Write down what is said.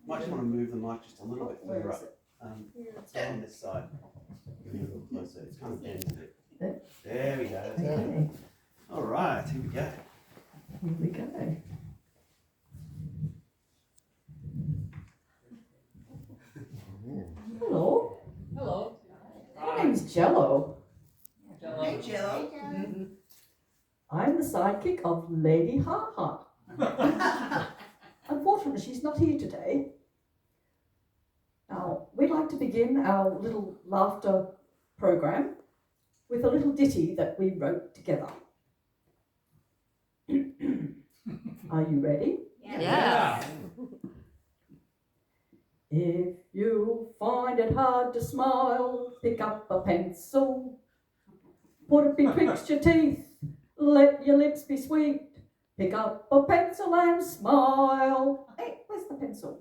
Might just want to move the mic just a little bit Where further is up. it? Let's go on this side. Get a little closer. It's kind of bent a bit. There? There we go. Okay, All right, here we go. here we go. Hello, Hello. my name's Gelo. Hey, Gelo. I'm the sidekick of Lady Ha Ha. Unfortunately, she's not here today. Now, we'd like to begin our little laughter program with a little ditty that we wrote together. Are you ready? Yeah. If you find it hard to smile, pick up a pencil, put it betwixt your teeth, let your lips be sweet. Pick up a pencil and smile. Hey, where's the pencil?